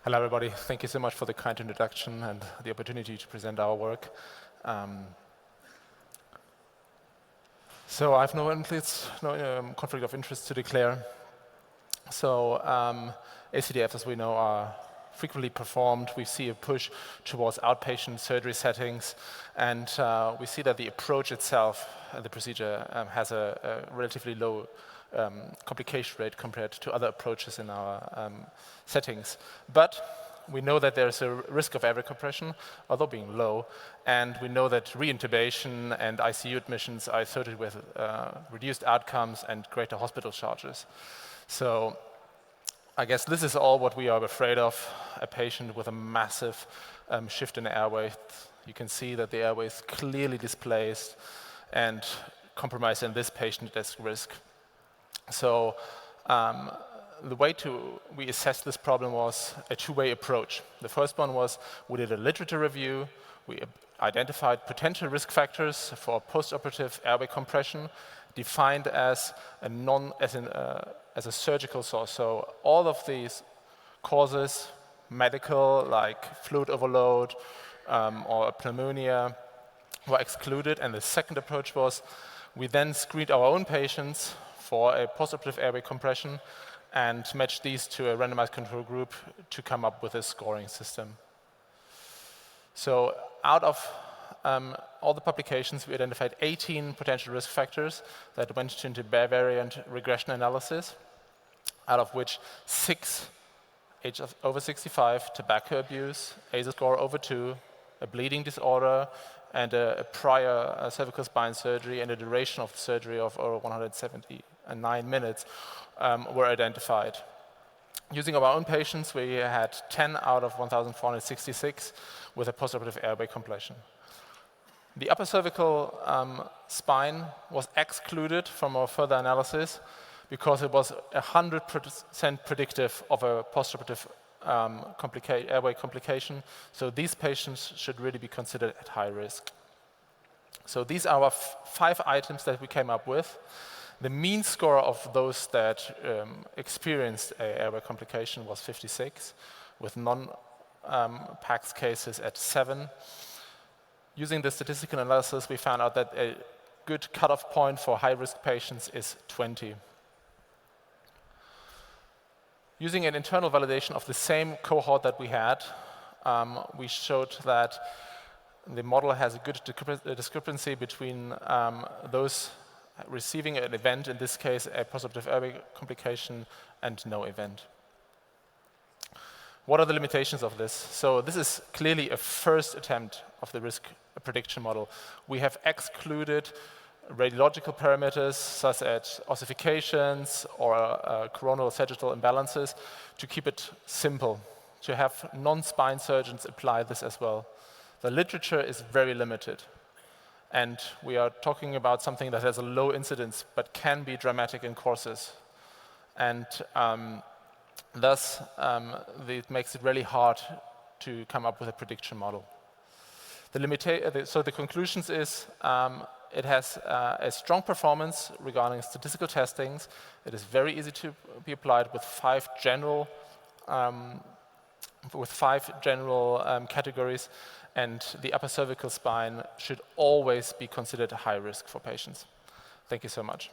Hello, everybody. Thank you so much for the kind introduction and the opportunity to present our work. So I have no conflict of interest to declare. So ACDFs, as we know, are frequently performed. We see a push towards outpatient surgery settings, and we see that the approach itself, the procedure, has a relatively low complication rate compared to other approaches in our settings. But we know that there's a risk of airway compression, although being low, and we know that reintubation and ICU admissions are associated with reduced outcomes and greater hospital charges. So I guess this is all what we are afraid of, a patient with a massive shift in the airway. You can see that the airway is clearly displaced and compromised in this patient at risk. So the way we assessed this problem was a two-way approach. The first one was we did a literature review. We identified potential risk factors for postoperative airway compression, defined as a surgical source. So all of these causes, medical, like fluid overload or pneumonia, were excluded. And the second approach was we then screened our own patients for a postoperative airway compression and matched these to a randomized control group to come up with a scoring system. So out of all the publications, we identified 18 potential risk factors that went into bivariate regression analysis, out of which 6, age of over 65, tobacco abuse, ASA score over 2, a bleeding disorder, and a prior cervical spine surgery and a duration of the surgery of over 179 minutes were identified. Using our own patients, we had 10 out of 1,466 with a postoperative airway compression. The upper cervical spine was excluded from our further analysis because it was 100% predictive of a postoperative airway complication. So these patients should really be considered at high risk. So these are our 5 items that we came up with. The mean score of those that experienced an airway complication was 56, with non-PAC cases at 7. Using the statistical analysis, we found out that a good cutoff point for high-risk patients is 20. Using an internal validation of the same cohort that we had, we showed that the model has a good discrepancy between those receiving an event, in this case a postoperative airway complication, and no event. What are the limitations of this? So this is clearly a first attempt of the risk prediction model. We have excluded radiological parameters such as ossifications or coronal sagittal imbalances to keep it simple, to have non-spine surgeons apply this as well. The literature is very limited, and we are talking about something that has a low incidence but can be dramatic in courses. And thus, it makes it really hard to come up with a prediction model. So the conclusions is it has a strong performance regarding statistical testings. It is very easy to be applied with 5 general categories, and the upper cervical spine should always be considered a high risk for patients. Thank you so much.